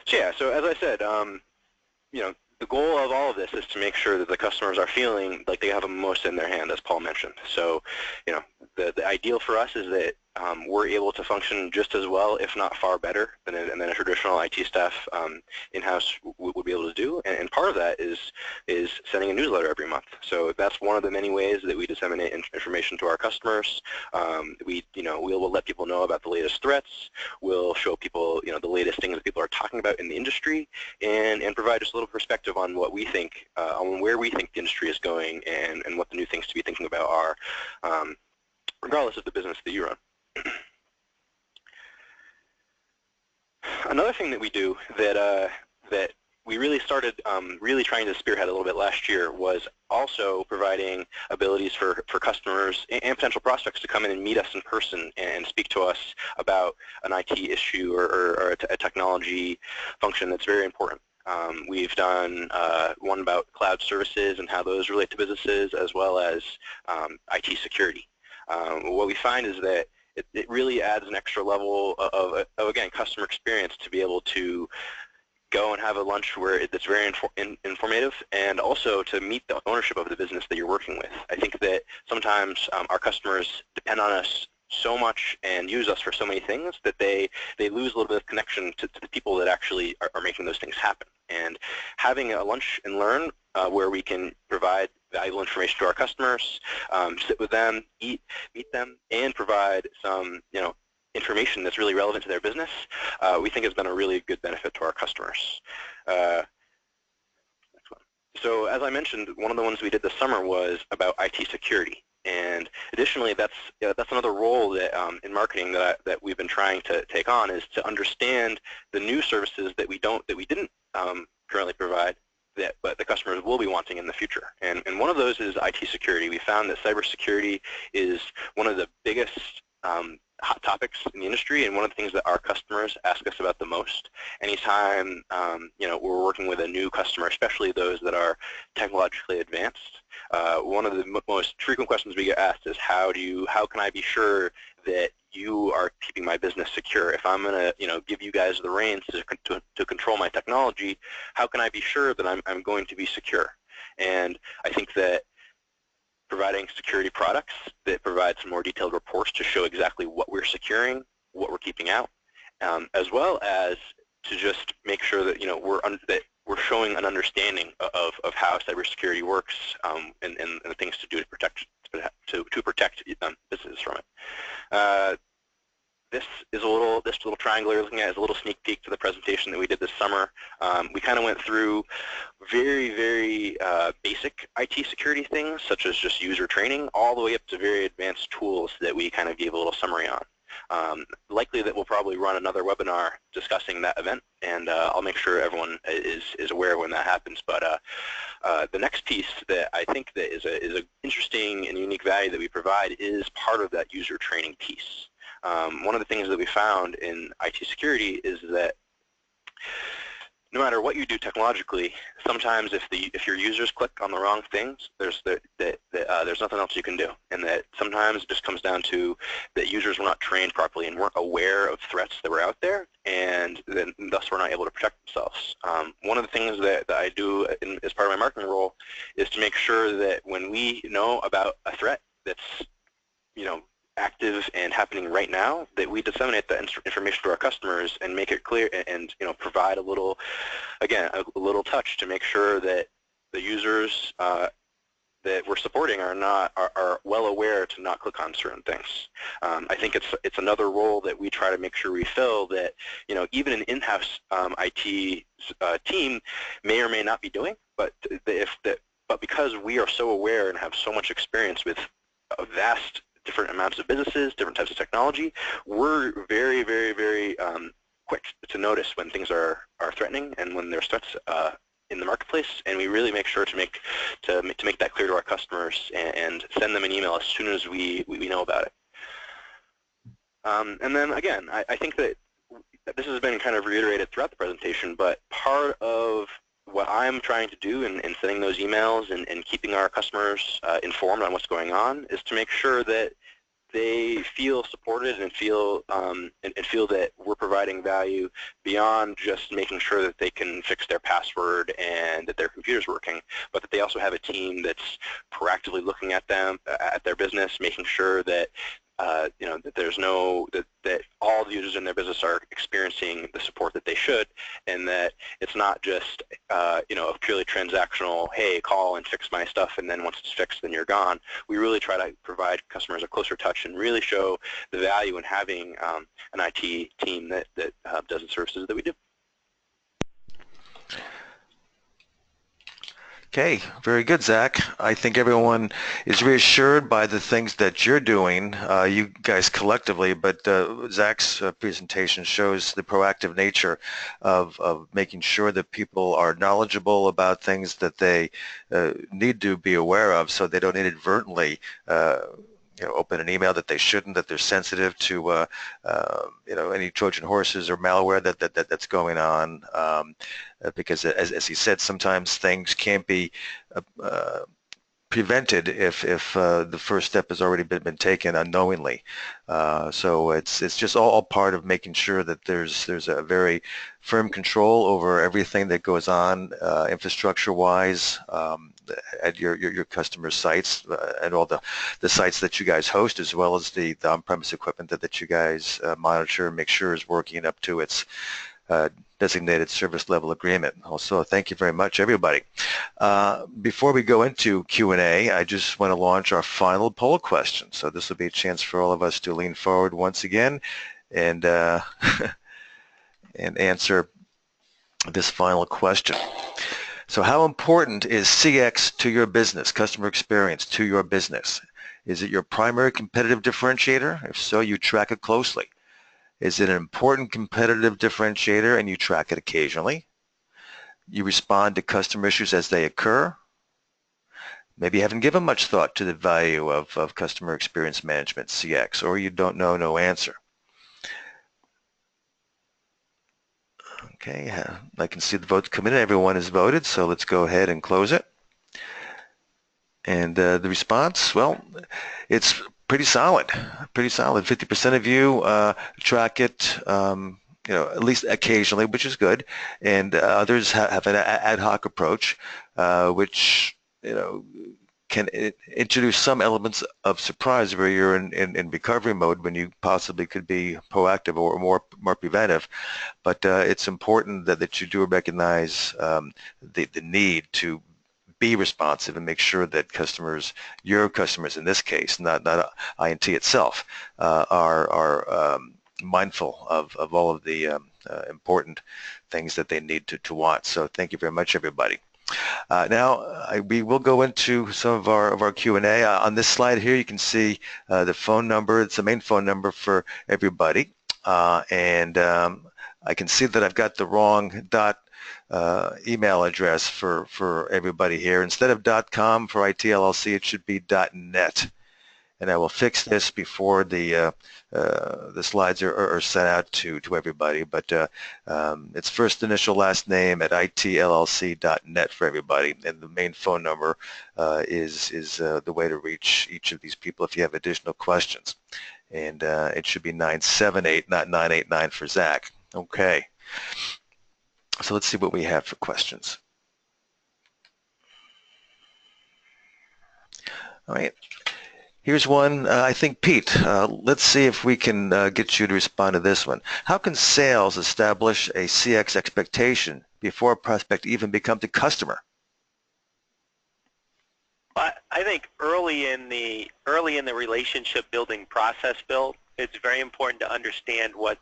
So yeah, so as I said, the goal of all of this is to make sure that the customers are feeling like they have the most in their hand, as Paul mentioned. So, the ideal for us is that we're able to function just as well, if not far better, than a traditional IT staff in-house would be able to do. And part of that is sending a newsletter every month. So that's one of the many ways that we disseminate information to our customers. We'll let people know about the latest threats. We'll show people, the latest things that people are talking about in the industry, and provide just a little perspective on what we think, on where we think the industry is going, and what the new things to be thinking about are, regardless of the business that you run. Another thing that we do that we really started really trying to spearhead a little bit last year was also providing abilities for customers and potential prospects to come in and meet us in person and speak to us about an IT issue or a technology function that's very important. We've done one about cloud services and how those relate to businesses, as well as IT security. What we find is that it really adds an extra level of again, customer experience to be able to go and have a lunch where it's very informative, and also to meet the ownership of the business that you're working with. I think that sometimes our customers depend on us so much and use us for so many things that they lose a little bit of connection to the people that actually are making those things happen. And having a lunch and learn where we can provide valuable information to our customers, sit with them, meet them, and provide some information that's really relevant to their business, we think has been a really good benefit to our customers. So as I mentioned, one of the ones we did this summer was about IT security. And additionally, that's another role that in marketing that we've been trying to take on, is to understand the new services that we didn't currently provide, but the customers will be wanting in the future. And one of those is IT security. We found that cybersecurity is one of the biggest hot topics in the industry, and one of the things that our customers ask us about the most. Anytime we're working with a new customer, especially those that are technologically advanced, one of the most frequent questions we get asked is, how can I be sure that you are keeping my business secure? If I'm going to give you guys the reins to control my technology, how can I be sure that I'm going to be secure? And I think that providing security products that provide some more detailed reports to show exactly what we're securing, what we're keeping out, as well as to just make sure that we're showing an understanding of how cybersecurity works, and the things to do to protect businesses from it. This little triangle you're looking at is a little sneak peek to the presentation that we did this summer. We kind of went through very, very basic IT security things, such as just user training, all the way up to very advanced tools that we kind of gave a little summary on. Likely that we'll probably run another webinar discussing that event, and I'll make sure everyone is aware when that happens. But the next piece that I think that is a interesting and unique value that we provide is part of that user training piece. One of the things that we found in IT security is that no matter what you do technologically, sometimes if your users click on the wrong things, there's nothing else you can do, and that sometimes it just comes down to that users were not trained properly and weren't aware of threats that were out there, and then thus were not able to protect themselves. One of the things that I do as part of my marketing role is to make sure that when we know about a threat that's active and happening right now, that we disseminate that information to our customers and make it clear, and provide a little touch to make sure that the users that we're supporting are well aware to not click on certain things. I think it's another role that we try to make sure we fill, that even an in-house IT team may or may not be doing, but because we are so aware and have so much experience with a vast different amounts of businesses, different types of technology, we're very, very, very quick to notice when things are threatening and when there's threats in the marketplace, and we really make sure to make that clear to our customers and send them an email as soon as we know about it. And then again, I think that this has been kind of reiterated throughout the presentation, but part of what I'm trying to do in sending those emails and keeping our customers informed on what's going on is to make sure that they feel supported and feel that we're providing value beyond just making sure that they can fix their password and that their computer's working, but that they also have a team that's proactively looking at their business, making sure that that there's that all the users in their business are experiencing the support that they should, and that it's not just a purely transactional, hey, call and fix my stuff, and then once it's fixed, then you're gone. We really try to provide customers a closer touch and really show the value in having an IT team that does the services that we do. Okay, very good, Zach. I think everyone is reassured by the things that you're doing, you guys collectively, but Zach's presentation shows the proactive nature of making sure that people are knowledgeable about things that they need to be aware of, so they don't inadvertently open an email that they shouldn't, that they're sensitive to any Trojan horses or malware that's going on, because as he said, sometimes things can't be prevented if the first step has already been taken unknowingly. So it's just all part of making sure that there's a very firm control over everything that goes on infrastructure-wise at your customer sites and all the sites that you guys host, as well as the on-premise equipment that you guys monitor and make sure is working up to its designated service level agreement. Also, thank you very much, everybody. Before we go into Q&A, I just want to launch our final poll question. So this will be a chance for all of us to lean forward once again and and answer this final question. So how important is CX to your business, customer experience to your business? Is it your primary competitive differentiator? If so, you track it closely. Is it an important competitive differentiator and you track it occasionally? You respond to customer issues as they occur? Maybe you haven't given much thought to the value of customer experience management, CX, or you don't know, no answer. Okay, I can see the votes coming in. Everyone has voted, so let's go ahead and close it. And the response, well, it's pretty solid, 50% of you track it, at least occasionally, which is good, and others have an ad hoc approach, which, can introduce some elements of surprise where you're in recovery mode when you possibly could be proactive or more preventive. But it's important that you do recognize the need to be responsive and make sure that your customers in this case, not INT itself, are mindful of all of the important things that they need to want. So thank you very much, everybody. Now we will go into some of our Q&A. On this slide here, you can see the phone number. It's the main phone number for everybody, and I can see that I've got the wrong email address for everybody here. Instead of .com for IT LLC, it should be .net. And I will fix this before the slides are sent out to everybody. But it's first initial last name at itllc.net for everybody. And the main phone number is the way to reach each of these people if you have additional questions. And it should be 978, not 989 for Zach. Okay. So let's see what we have for questions. All right. Here's one, I think, Pete. Let's see if we can get you to respond to this one. How can sales establish a CX expectation before a prospect even becomes a customer? I think early in the relationship building process build, it's very important to understand what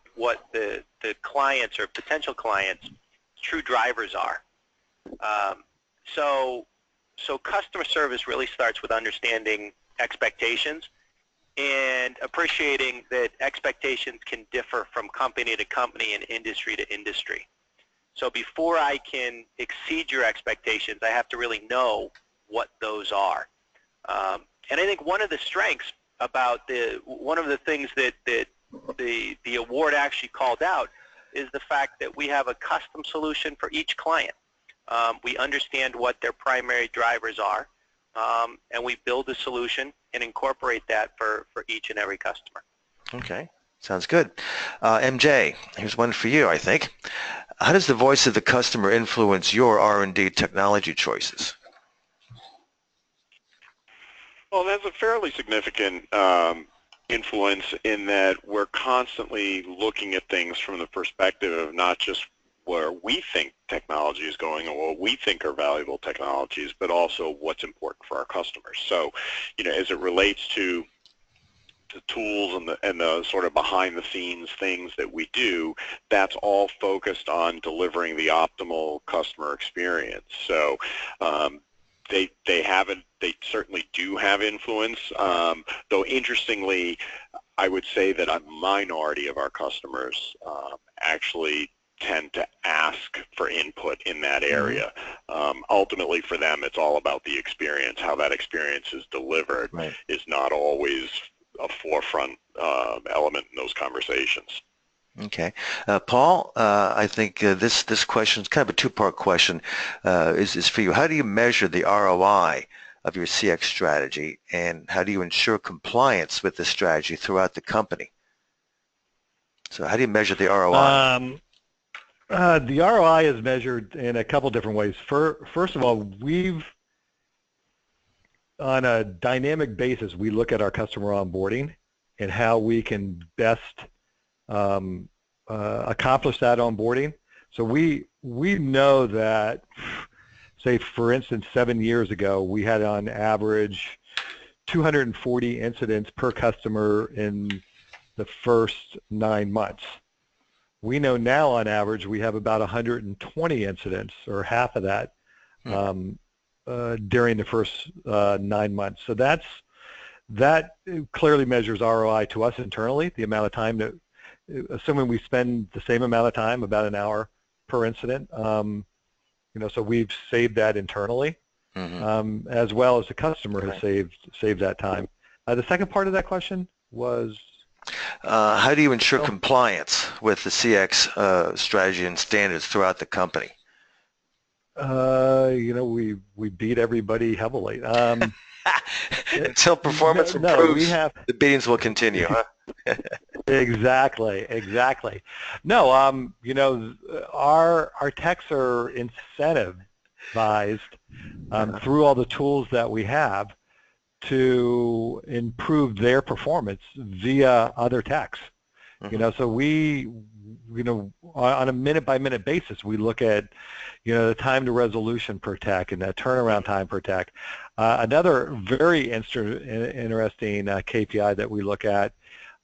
the clients or potential clients' true drivers are. So customer service really starts with understanding expectations and appreciating that expectations can differ from company to company and industry to industry. So before I can exceed your expectations, I have to really know what those are. And I think one of the strengths about one of the things that the award actually called out is the fact that we have a custom solution for each client. We understand what their primary drivers are, and we build a solution and incorporate that for each and every customer. Okay, sounds good. MJ, here's one for you, I think. How does the voice of the customer influence your R&D technology choices? Well, that's a fairly significant influence in that we're constantly looking at things from the perspective of not just where we think technology is going and what we think are valuable technologies, but also what's important for our customers. So, as it relates to the tools and the sort of behind the scenes things that we do, that's all focused on delivering the optimal customer experience. So they certainly do have influence, though interestingly, I would say that a minority of our customers actually tend to ask for input in that area. Ultimately for them, it's all about the experience. How that experience is delivered is not always a forefront element in those conversations. Okay. Paul, I think this question is kind of a two-part question, is for you. How do you measure the ROI of your CX strategy, and how do you ensure compliance with the strategy throughout the company? So how do you measure the ROI? The ROI is measured in a couple different ways. First of all, on a dynamic basis, we look at our customer onboarding and how we can best accomplish that onboarding. So we know that, say, for instance, 7 years ago, we had on average 240 incidents per customer in the first 9 months. We know now on average we have about 120 incidents, or half of that, during the first 9 months. So that clearly measures ROI to us internally, the amount of time that, assuming we spend the same amount of time, about an hour per incident, so we've saved that internally, as well as the customer has saved that time. The second part of that question was? How do you ensure compliance with the CX strategy and standards throughout the company? We beat everybody heavily. Until performance improves, the beatings will continue, huh? Exactly. No, our techs are incentivized through all the tools that we have to improve their performance via other techs. So we, on a minute-by-minute basis, we look at, the time to resolution per tech and that turnaround time per tech. Another very interesting KPI that we look at,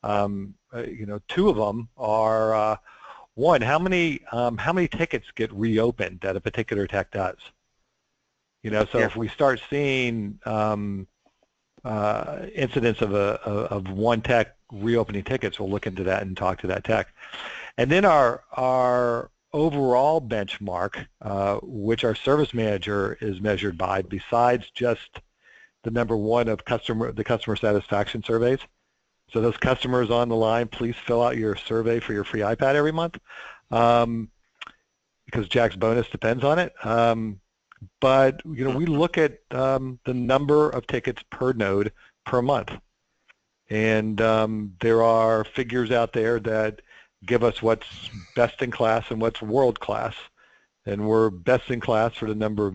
two of them are, one, how many tickets get reopened that a particular tech does. So if we start seeing incidents of one tech reopening tickets, we'll look into that and talk to that tech. And then our overall benchmark, which our service manager is measured by, besides just the number one of the customer satisfaction surveys. So those customers on the line, please fill out your survey for your free iPad every month, because Jack's bonus depends on it. But we look at the number of tickets per node per month, and there are figures out there that give us what's best in class and what's world class, and we're best in class for the number of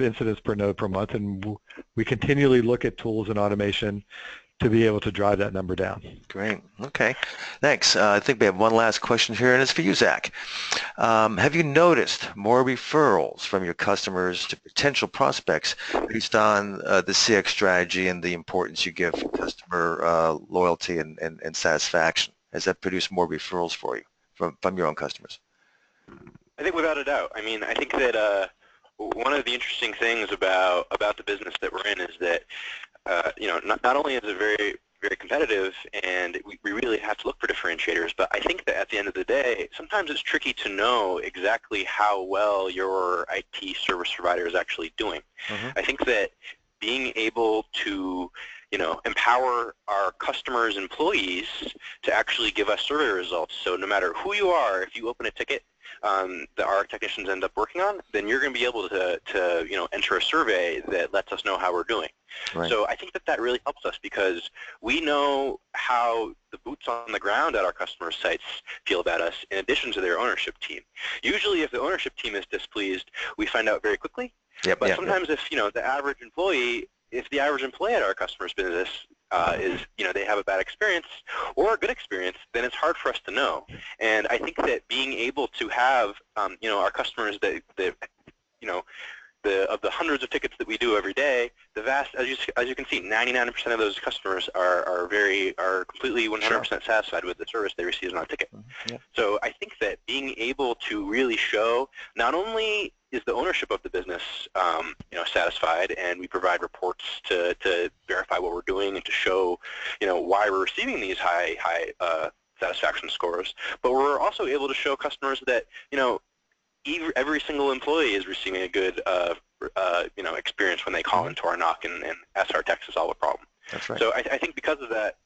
incidents per node per month, and we continually look at tools and automation to be able to drive that number down. Great. Okay. Thanks. I think we have one last question here, and it's for you, Zach. Have you noticed more referrals from your customers to potential prospects based on the CX strategy and the importance you give customer loyalty and satisfaction? Has that produced more referrals for you from your own customers? I think without a doubt. I mean, I think that one of the interesting things about the business that we're in is that not only is it very, very competitive, and we really have to look for differentiators, but I think that at the end of the day, sometimes it's tricky to know exactly how well your IT service provider is actually doing. I think that being able to empower our customers' employees to actually give us survey results. So no matter who you are, if you open a ticket that our technicians end up working on, then you're going to be able to enter a survey that lets us know how we're doing. Right. So I think that really helps us, because we know how the boots on the ground at our customer sites feel about us, in addition to their ownership team. Usually if the ownership team is displeased, we find out very quickly. But sometimes if the average employee at our customer's business is, they have a bad experience or a good experience, then it's hard for us to know. And I think that being able to have, our customers that of the hundreds of tickets that we do every day, the vast, as you can see, 99% of those customers are completely 100% satisfied with the service they receive on a ticket. So I think that being able to really show, not only is the ownership of the business satisfied, and we provide reports to verify what we're doing and to show why we're receiving these high satisfaction scores, but we're also able to show customers that every single employee is receiving a good experience when they call into our knock and ask our techs to solve a problem. That's right. So I think because of that,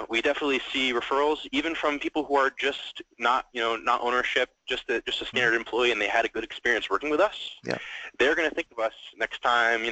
we definitely see referrals even from people who are just not ownership, just a standard employee, and they had a good experience working with us. Yeah. They're going to think of us next time,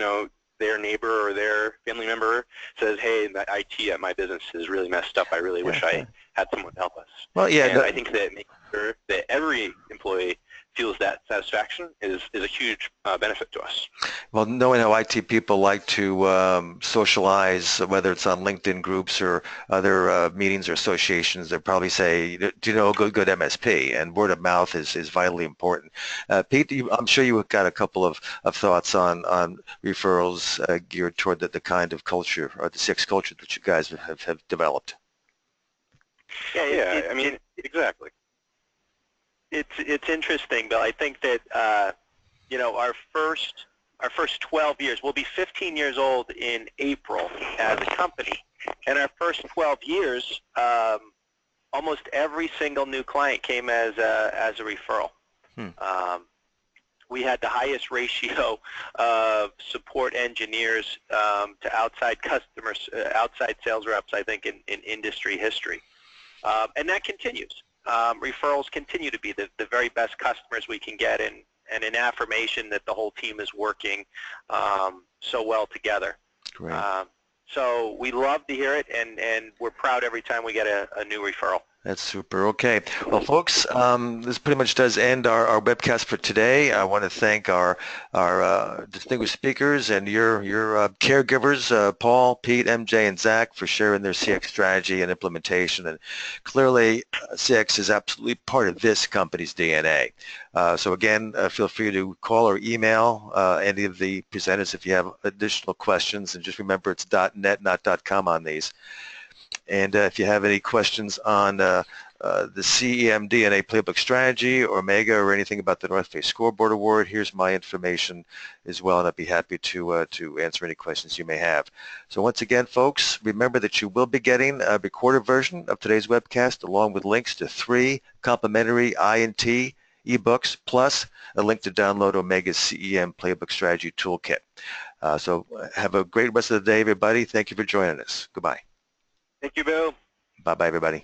their neighbor or their family member says, hey, that IT at my business is really messed up. I really wish I had someone to help us. Well, yeah. And I think that making sure that every employee feels that satisfaction is a huge benefit to us. Well, knowing how IT people like to socialize, whether it's on LinkedIn groups or other meetings or associations, they probably say, do you know a good MSP? And word of mouth is vitally important. Pete, I'm sure you got a couple of thoughts on referrals geared toward the kind of culture or the CX culture that you guys have developed. Yeah, I mean, exactly. It's interesting, Bill. I think that our first 12 years, we'll be 15 years old in April as a company, and our first 12 years, almost every single new client came as a referral. We had the highest ratio of support engineers to outside customers, outside sales reps, I think, in industry history, and that continues. Referrals continue to be the very best customers we can get, and an affirmation that the whole team is working so well together. Great. So we love to hear it, and we're proud every time we get a new referral. That's super. Okay. Well, folks, this pretty much does end our webcast for today. I want to thank our distinguished speakers and your caregivers, Paul, Pete, MJ, and Zach, for sharing their CX strategy and implementation. And clearly, CX is absolutely part of this company's DNA. So again, feel free to call or email any of the presenters if you have additional questions. And just remember, it's .net, not .com on these. And if you have any questions on the CEM DNA Playbook Strategy or Omega or anything about the North Face Scoreboard Award, here's my information as well, and I'd be happy to answer any questions you may have. So once again, folks, remember that you will be getting a recorded version of today's webcast along with links to 3 complimentary I&T ebooks plus a link to download Omega's CEM Playbook Strategy Toolkit. So have a great rest of the day, everybody. Thank you for joining us. Goodbye. Thank you, Bill. Bye-bye, everybody.